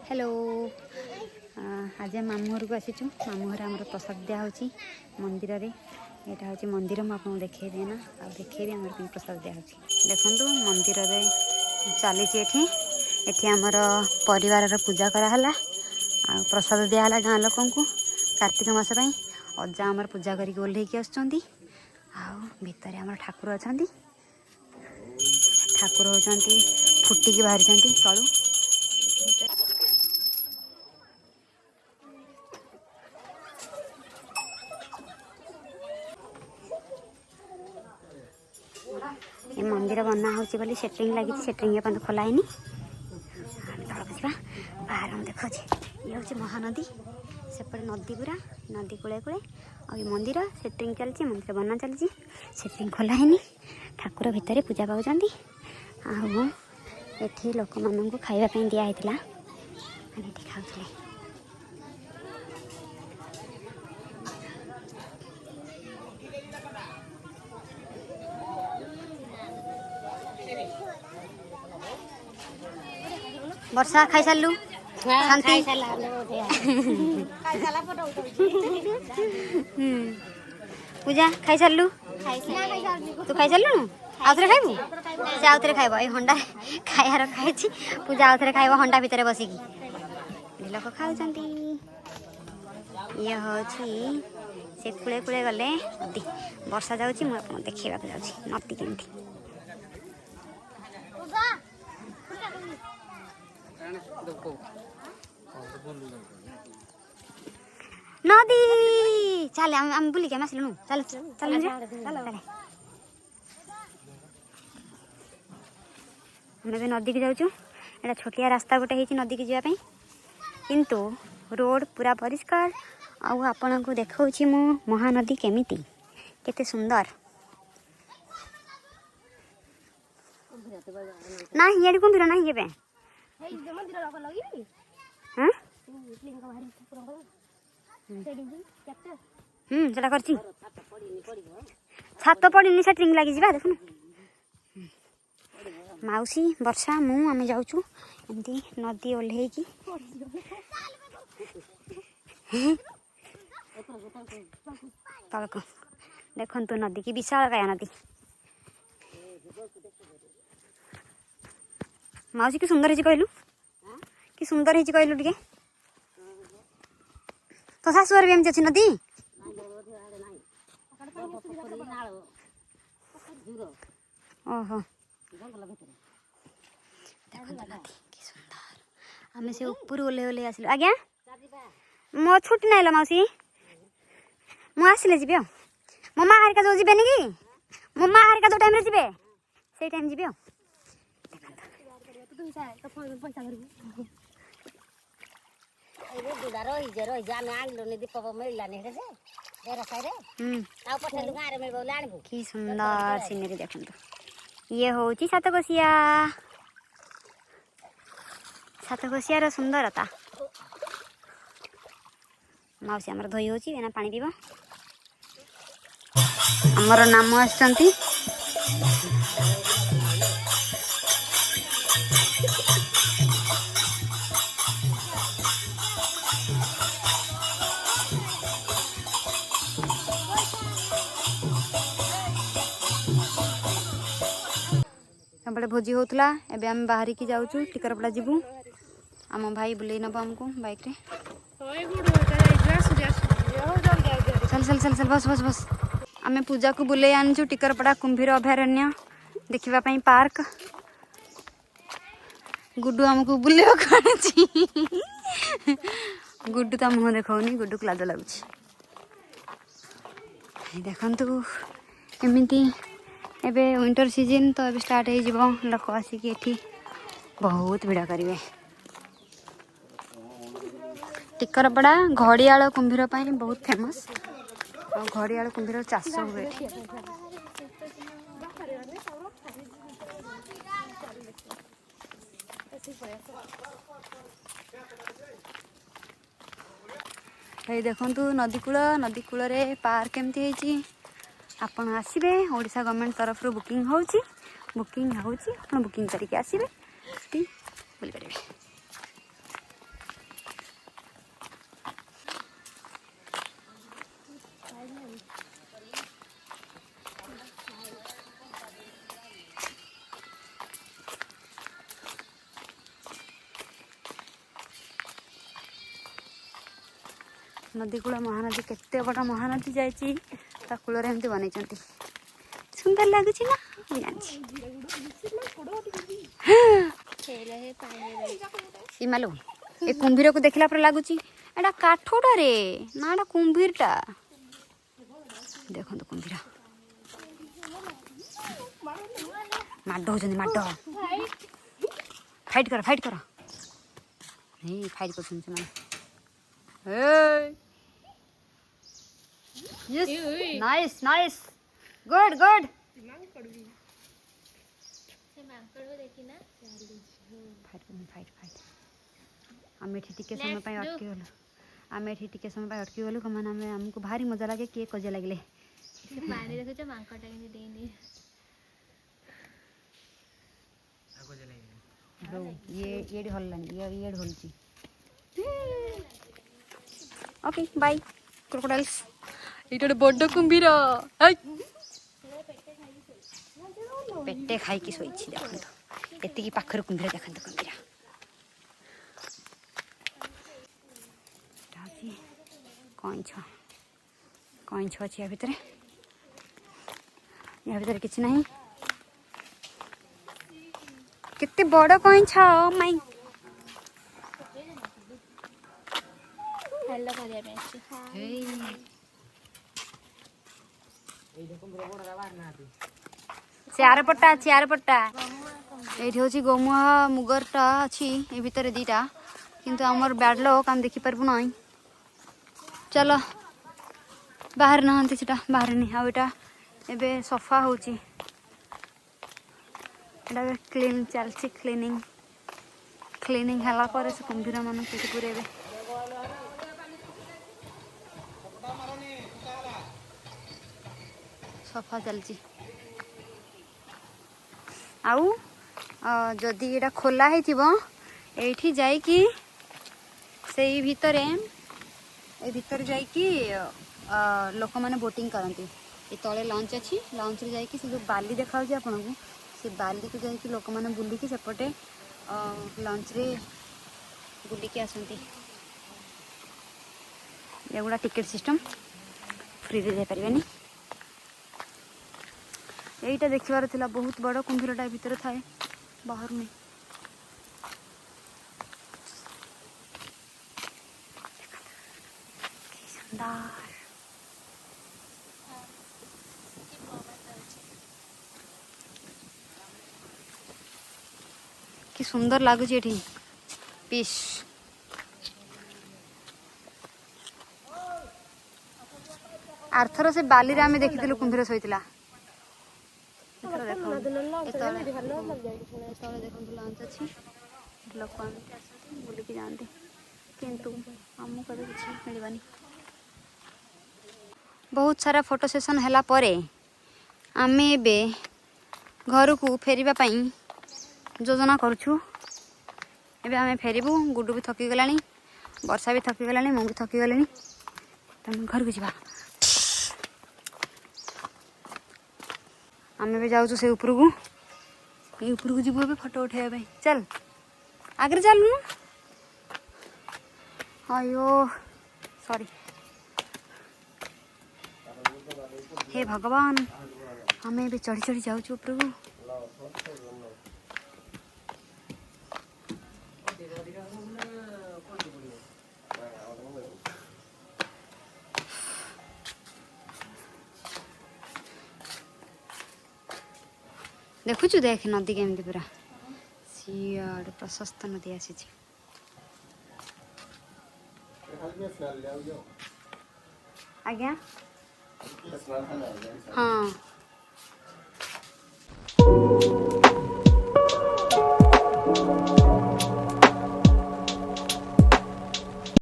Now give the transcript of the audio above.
Hello आज मामू घर को आसीचु। मामू घर आम प्रसाद दिया होची मंदिर रे। यहाँ हूँ मंदिर मुझे देखे देना आ देखेबी आम प्रसाद दिया देखु मंदिर रे चली एठी आमर परिवार पूजा कराला आ प्रसाद दियाला गाँ लोक कार्तिक मास अजा आमर पूजा करके ओह्लैकी आसुँच भितर आम ठाकुर अच्छा ठाकुर होती फुटिकी बाहरी तलू ये मंदिर बना हो सेट्रिंग लगी सेट्रिंग एपन खोलाइनी तौक जा बाहर देखा ये हूँ महानदी सेपटे नदी पूरा नदी कूले कूले और मंदिर सेट्रिंग चलती मंदिर बना चलती सेट्रिंग खोलाइनी ठाकुर भितर पूजा पाँच आठी लोक मान खावाई दिखाई खाऊले वर्षा खाई सारू शांति पूजा खाई सारू तू खाई सारू आउ थे खाइबू से आउ थे खाइब ये हंडा खाइबार खाई पूजा आउ थे खाइब हंडा भितर बसिकी लोक खाऊँ ये हूँ से कूले कूले गले नदी वर्षा जाऊँगी मुझे देखा जाऊँगी नदी केमती नदी चल आम बुलिक आसलु चल चल चल भी नदी की जाऊँ एटा छोटिया रास्ता गोटे है नदी की जावाई किंतु रोड पूरा परिष्कार आपण को देखा मु महानदी केमिति केते सुंदर ना ये कुंभीर ना ये सेटा कर छात पड़ी सेट्रिंग लगी देखुन मौसी वर्षा मु आम जाऊँ एमती नदी ओह्लैकी तलक देखु नदी की विशाल काया नदी मौसी कि सुंदर है कहलु कि सुंदर है कहलु टे तो शाशुर भी एमती अच्छी नदी ओहो नदी कि सुंदर आम से ऊपर ओह्लै ओह्लै आसिलु आज्ञा मो छुट्टी नाइल मौसी मुझे जी मो माँ हरिका जो जी कि मो माँ हरिका जो टाइम जी से टाइम जी कि सुंदर सीनरी देखु ये हूँ सातकोशिया सुंदरता मौसी आमर धोई होची एना पानी पीब आमर नाम आसचंती सबले भोजी होतला एबे हम बाहर की जाऊँ टिकरपड़ा जीवु आम भाई बुले नब आमको बाइक रे चल चल चल चल बस बस बस आम पूजा को बुले आनीचु टिकरपड़ा कुंभीर अभयारण्य देखापी पार्क गुड्डू आमको बुले गुड्डू तो मुह देखनी गुड्डू को लाज लगुच देखु एमती एबे विंटर सीजन तो अभी स्टार्ट हो लोक आसिक एठी बहुत भिड़ करेंगे टिकरपड़ा घड़ियाल कुंभीर बहुत फेमस और घड़ियाल कुंभीर चाष हुए देखु नदी कूल रे पार्क एमती आपण आसबे ओडिशा गवर्नमेंट तरफ बुकिंग होची बुकिंग करके आसबे बुली पारे। नदी कूल महानदी केते बड़ा महानदी जाइए कूल एमती बनई सुंदर लगुच ना इमालो ए कुंभीर को देखला पर लगुच एटा काठटा रे ना एटा कुंभीरटा देखो कुंभीर माड हो माड फाइट कर नहीं फाइट कर nice nice good good fight आम एठी टिके समय पे अटकी गलु आम एठी टिके समय पे अटकी गलु कमान आम हमको भारी मजा लगे किए कजे लागले पानी देखो मांकटा केनी देनी ब्रो ये हल्लानी ये ढोलची ओके बाय क्रोकोडाइल्स इटा बड़ कुंभीर पेटे खाई कि शोई देखो एति पाखर कुंभीर देखो कुंभीर कईछ अच्छी या भितर किसी ना केते बड़ कईछ माई चार पट्टा ये हूँ गोमुहा मुगरटा अच्छी ये भितर दीटा किंतु आमर बैड लक आम देखी पारबू ना चलो बाहर नहांती सेटा बाहर नहीं आटा एबे सफा होची क्लीन चलती क्लीनिंग हला पर से कुंभीर मान पूरेबे सफा चलची आउ जदि एटा खोला है जाइकी से भितर जाइकी लोक मैंने बोटिंग करती ये तले लंच अच्छी लंच रे जाइकी से जो बाली देखा आपन को से बाली को जाइकी लोक मैंने बुलिकी सेपटे लंच रे बुलिकी आसती एगुड़ा टिकेट सिस्टम फ्री रे दे पारे यहीटा देखबार थिला बहुत बड़ कुंभीरटा भितर थाए बाहर में कि सुंदर लगुच पीस आरथर से बाली रे आमे देखिथिलु कुंभीर सोइतिला लोक बुलिकी जाते किंतु आमको किसी मिलवानी बहुत सारा फोटो सेशन हैला परे आमे बे घर को फेरिबा पई योजना करूछु एबे आमे फेरिबू गुड्डू भी थकी गलानी वर्षा भी थकी गलानी मु भी थकी गलानी तम घर को जीवा आमे भी जाऊँ से ऊपर को जीव फोटो उठे चल आगे चल अयो सॉरी हे भगवान हमें भी चढ़ी चढ़ी जाऊँ ऊपर को देखुचु देख नदी केमती पूरा सियाड़ प्रशस्त नदी आसी आज्ञा हाँ